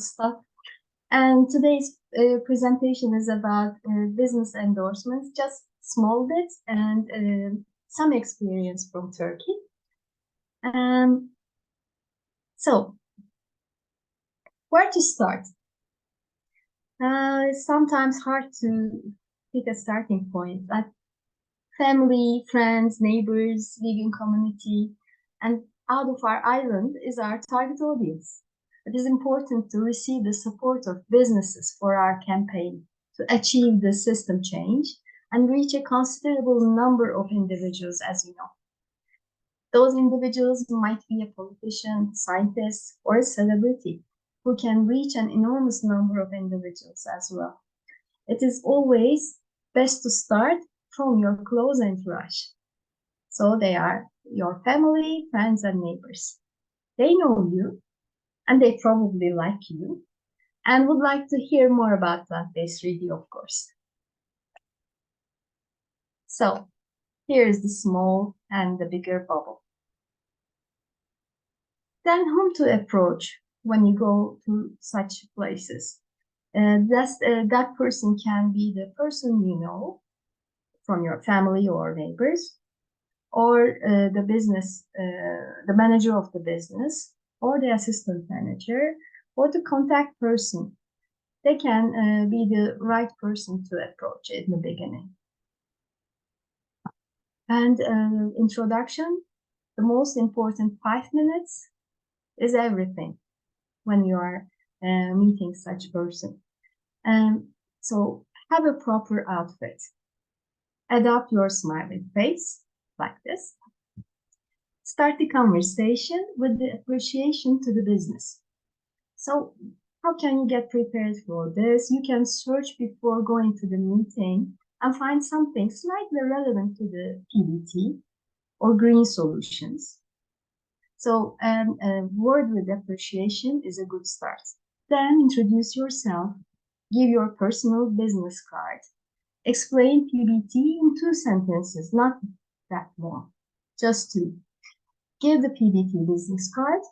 stuff. And today's presentation is about business endorsements, just small bits and some experience from Turkey. So, where to start? It's sometimes hard to pick a starting point, but family, friends, neighbors, vegan community, and out of our island is our target audience. It is important to receive the support of businesses for our campaign to achieve the system change and reach a considerable number of individuals, as you know. Those individuals might be a politician, scientist, or a celebrity who can reach an enormous number of individuals as well. It is always best to start from your close entourage. So they are your family, friends, and neighbors. They know you, and they probably like you, and would like to hear more about plant-based radio, of course. So here's the small and the bigger bubble. Then whom to approach when you go to such places? That person can be the person you know from your family or neighbors, or the business, the manager of the business, or the assistant manager, or the contact person. They can be the right person to approach in the beginning. And introduction, the most important 5 minutes is everything when you are meeting such person. So have a proper outfit. Adopt your smiling face like this. Start the conversation with the appreciation to the business. So how can you get prepared for this? You can search before going to the meeting and find something slightly relevant to the PBT or green solutions. So a word with appreciation is a good start. Then introduce yourself, give your personal business card, explain PBT in 2 sentences, not that more, just 2. Give the PBT business card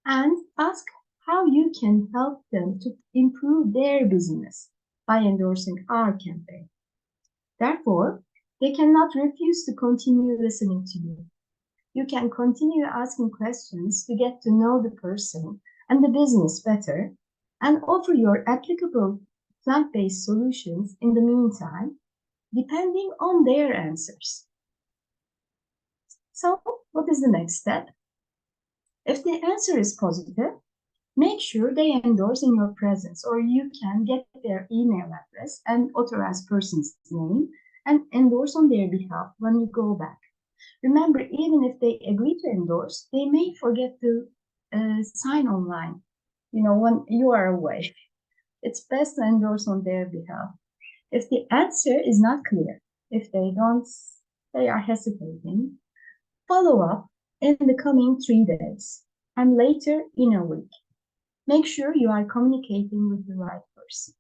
and ask how you can help them to improve their business by endorsing our campaign. Therefore, they cannot refuse to continue listening to you. You can continue asking questions to get to know the person and the business better and offer your applicable plant-based solutions in the meantime, depending on their answers. So, what is the next step? If the answer is positive, make sure they endorse in your presence, or you can get their email address and authorized person's name and endorse on their behalf when you go back. Remember, even if they agree to endorse, they may forget to sign online, when you are away. It's best to endorse on their behalf. If the answer is not clear, if they are hesitating, follow up in the coming 3 days and later in a week. Make sure you are communicating with the right person.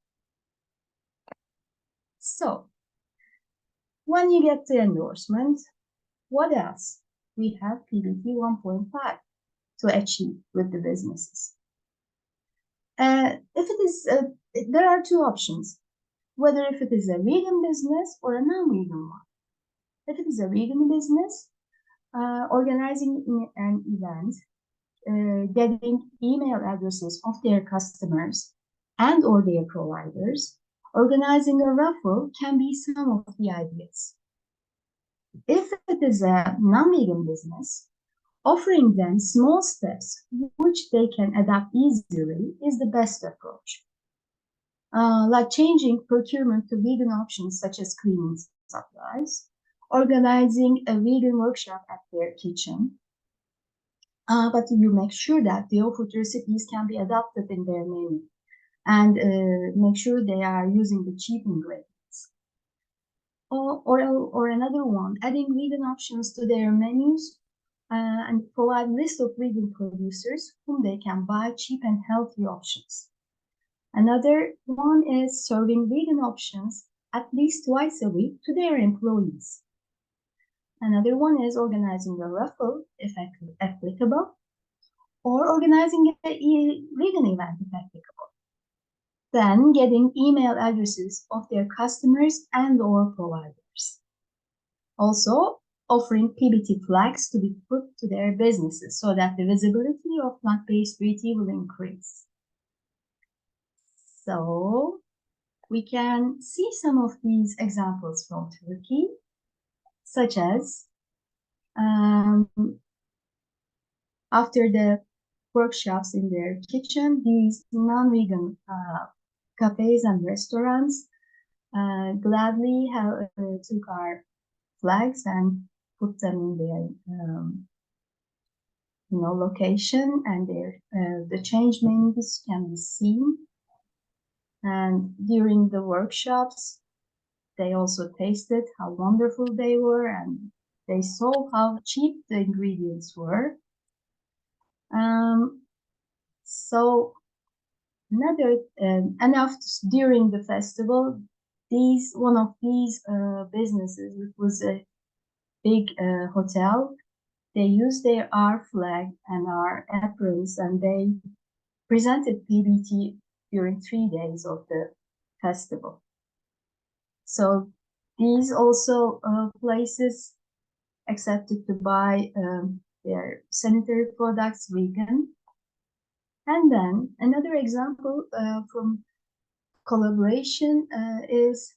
So, when you get the endorsement, what else? We have PBT 1.5 to achieve with the businesses. There are 2 options, whether if it is a vegan business or a non-vegan one. If it is a vegan business, organizing an event, getting email addresses of their customers and or their providers, organizing a raffle can be some of the ideas. If it is a non-vegan business, offering them small steps which they can adapt easily is the best approach. Like changing procurement to vegan options such as cleaning supplies, organizing a vegan workshop at their kitchen, but you make sure that the offered recipes can be adapted in their menu and make sure they are using the cheap ingredients. Or another one, adding vegan options to their menus and provide a list of vegan producers whom they can buy cheap and healthy options. Another one is serving vegan options at least twice a week to their employees. Another one is organizing a raffle, if applicable, or organizing a vegan event, if applicable. Then getting email addresses of their customers and or providers. Also, offering PBT flags to be put to their businesses so that the visibility of plant-based beauty will increase. So we can see some of these examples from Turkey, such as after the workshops in their kitchen, these non-vegan cafes and restaurants gladly took our flags and put them in their location, and the change menus can be seen. And during the workshops, they also tasted how wonderful they were, and they saw how cheap the ingredients were. So and after during the festival, one of these businesses, it was a big hotel. They used our flag and our aprons, and they presented PBT during 3 days of the festival. So these also places accepted to buy their sanitary products vegan. And then another example from collaboration is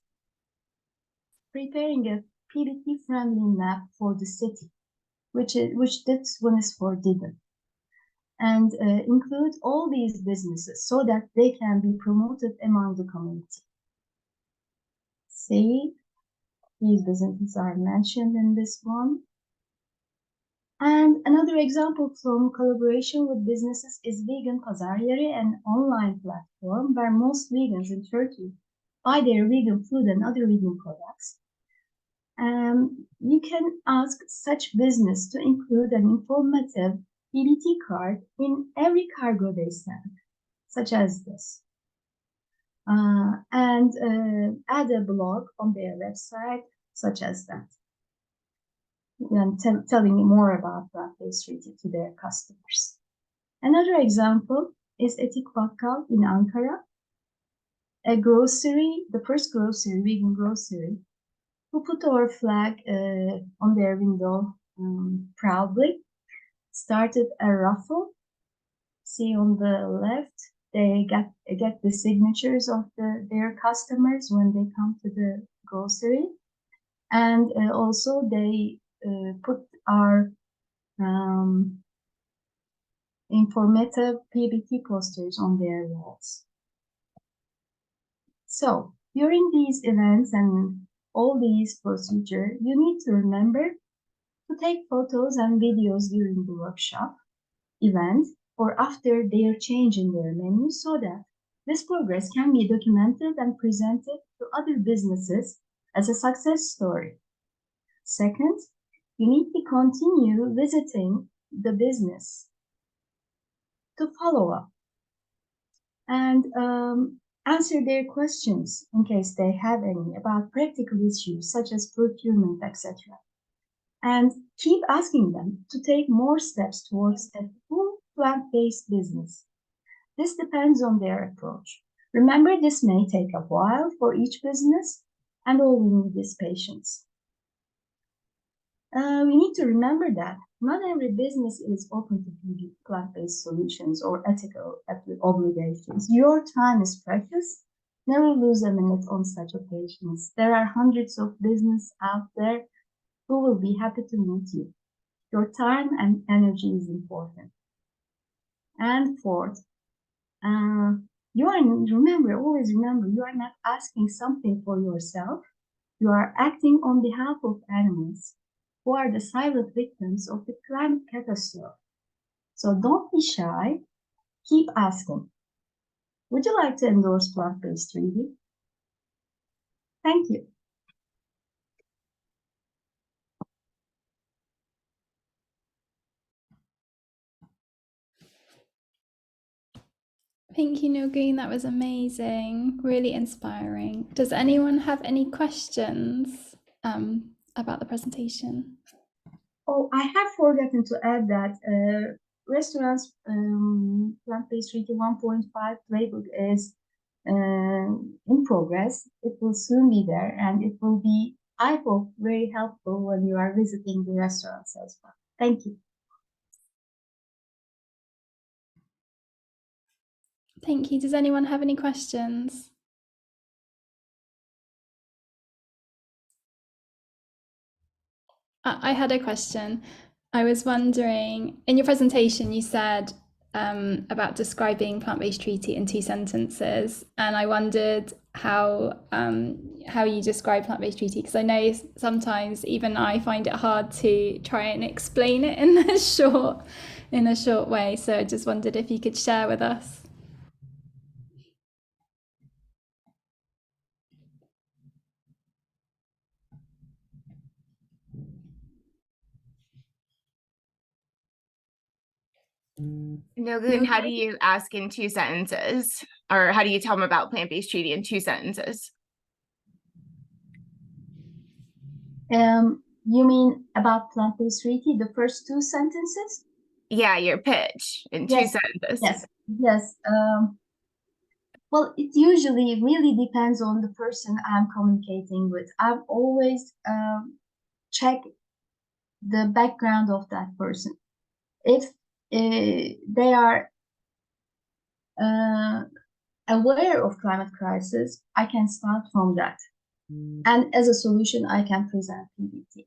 preparing a PBT-friendly map for the city, which this one is for Didim, and include all these businesses so that they can be promoted among the community. See, these businesses are mentioned in this one. And another example from collaboration with businesses is Vegan Pazar-Yeri, an online platform where most vegans in Turkey buy their vegan food and other vegan products. You can ask such business to include an informative PBT card in every cargo they send, such as this. And add a blog on their website, such as that. And telling more about plant-based treaty to their customers. Another example is Etik Bakkal in Ankara, a grocery, the first grocery, vegan grocery, who put our flag on their window proudly, started a raffle. See on the left, they get the signatures of their customers when they come to the grocery, and also they put our informative PBT posters on their walls. So during these events and all these procedures, you need to remember to take photos and videos during the workshop, event, or after their change in their menu so that this progress can be documented and presented to other businesses as a success story. Second, you need to continue visiting the business to follow up and answer their questions in case they have any about practical issues such as procurement, etc. And keep asking them to take more steps towards a full plant-based business. This depends on their approach. Remember, this may take a while for each business, and all we need is patience. We need to remember that not every business is open to plant-based solutions or ethical obligations. Your time is precious. Never lose a minute on such occasions. There are hundreds of businesses out there who will be happy to meet you. Your time and energy is important. And fourth, always remember, you are not asking something for yourself. You are acting on behalf of animals who are the silent victims of the climate catastrophe. So don't be shy, keep asking. Would you like to endorse plant-based 3D? Thank you. Thank you, Nilgun. That was amazing, really inspiring. Does anyone have any questions about the presentation? Oh, I have forgotten to add that restaurants plant-based 1.5 playbook is in progress. It will soon be there, and it will be, I hope, very helpful when you are visiting the restaurants as well. Thank you. Thank you. Does anyone have any questions? I had a question. I was wondering, in your presentation, you said about describing plant-based treaty in 2 sentences, and I wondered how you describe plant-based treaty, because I know sometimes even I find it hard to try and explain it in a short way. So I just wondered if you could share with us. Nilgun, how do you ask in 2 sentences? Or how do you tell them about plant-based treaty in 2 sentences? You mean about plant-based treaty, the first 2 sentences? Yeah, your pitch in two Yes, sentences. yes. Well, it usually really depends on the person I'm communicating with. I've always checked the background of that person. If they are aware of climate crisis, I can start from that. And as a solution, I can present PBT.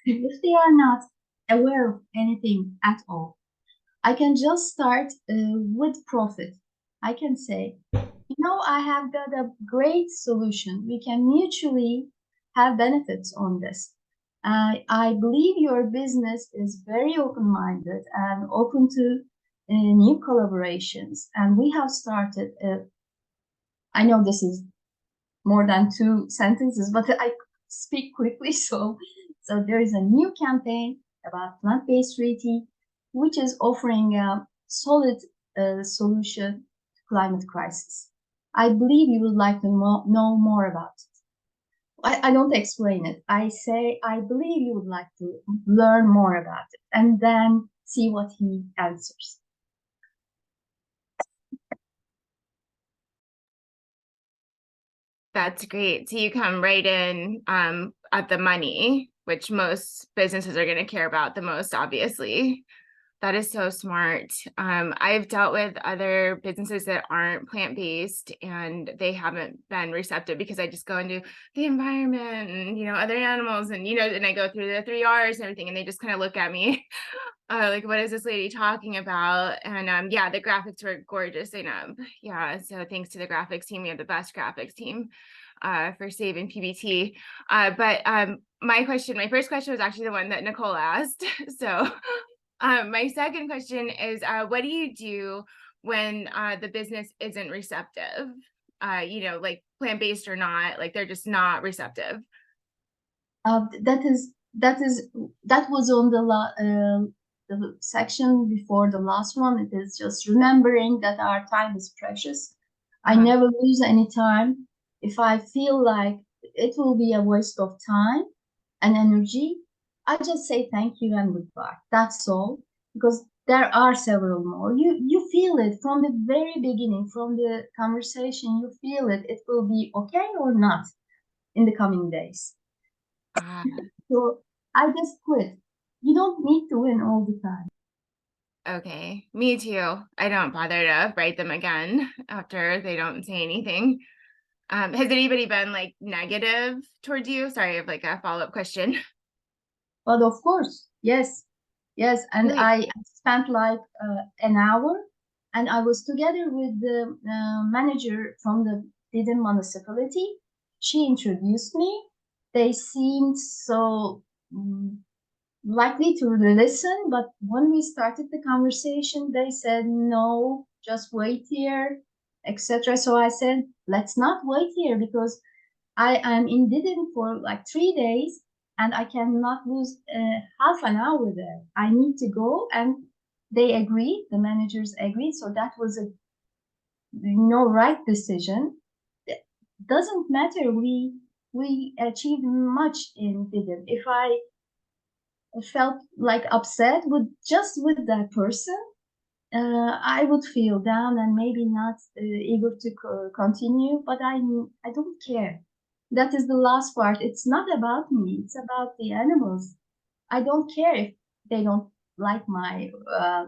If they are not aware of anything at all, I can just start with profit. I can say, I have got a great solution. We can mutually have benefits on this. I believe your business is very open-minded and open to new collaborations. And we have started, I know this is more than 2 sentences, but I speak quickly. So there is a new campaign about plant-based treaty, which is offering a solid solution to climate crisis. I believe you would like to know more about it. I don't explain it. I say, I believe you would like to learn more about it, and then see what he answers. That's great. So you come right in at the money, which most businesses are going to care about the most, obviously. That is so smart. I've dealt with other businesses that aren't plant-based, and they haven't been receptive because I just go into the environment and, other animals and, and I go through the 3 Rs and everything, and they just kind of look at me like, what is this lady talking about? And yeah, the graphics were gorgeous. Yeah, so thanks to the graphics team. We have the best graphics team for saving PBT. But my first question was actually the one that Nicole asked. So my second question is, what do you do when the business isn't receptive? Like plant-based or not, like they're just not receptive. That was on the section before the last one. It is just remembering that our time is precious. I never lose any time. If I feel like it will be a waste of time and energy, I just say thank you and goodbye. That's all, because there are several more. You feel it from the very beginning, from the conversation. You feel it. It will be okay or not in the coming days. So I just quit. You don't need to win all the time. Okay, me too. I don't bother to write them again after they don't say anything. Has anybody been like negative towards you? Sorry, I have like a follow-up question. But of course, yes. And Really? I spent like an hour, and I was together with the manager from the Didim municipality. She introduced me. They seemed so likely to listen, but when we started the conversation, they said, no, just wait here, etc. So I said, let's not wait here, because I am in Didim for like 3 days, and I cannot lose half an hour there. I need to go, and they agreed, the managers agreed. So that was a right decision. It doesn't matter. We achieved much in Didim. If I felt like upset with that person, I would feel down and maybe not eager to continue, but I don't care. That is the last part. It's not about me. It's about the animals. I don't care if they don't like my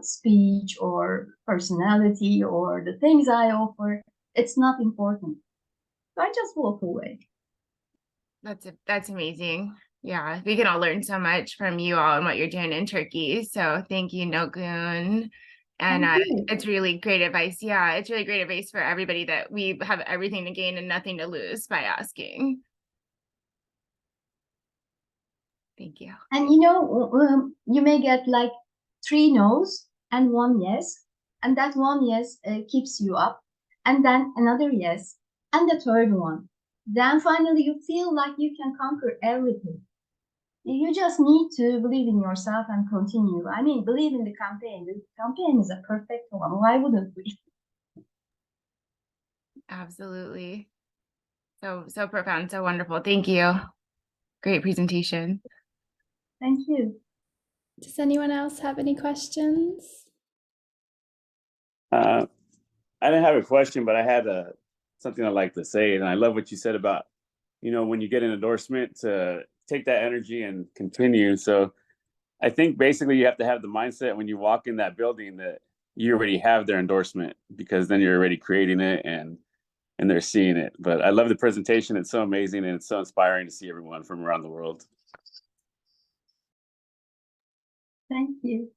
speech or personality or the things I offer. It's not important. So I just walk away. That's amazing. Yeah, we can all learn so much from you all and what you're doing in Turkey. So thank you, Nilgun. And Thank you. it's really great advice. Yeah, it's really great advice for everybody that we have everything to gain and nothing to lose by asking. Thank you. And you may get like 3 no's and 1 yes, and that 1 yes keeps you up, and then another yes, and the third one. Then finally you feel like you can conquer everything. You just need to believe in yourself and continue. I mean, believe in the campaign. The campaign is a perfect one. Why wouldn't we? Absolutely. So profound, so wonderful. Thank you. Great presentation. Thank you. Does anyone else have any questions? I didn't have a question, but I had something I'd like to say. And I love what you said about, when you get an endorsement, to take that energy and continue. So I think basically you have to have the mindset when you walk in that building that you already have their endorsement, because then you're already creating it and they're seeing it. But I love the presentation. It's so amazing and it's so inspiring to see everyone from around the world. Thank you.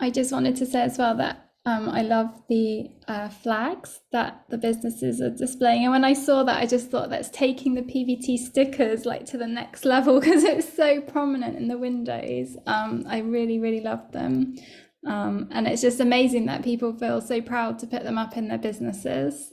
I just wanted to say as well that I love the flags that the businesses are displaying. And when I saw that, I just thought that's taking the PBT stickers like to the next level, because it's so prominent in the windows. I really, really love them. And it's just amazing that people feel so proud to put them up in their businesses.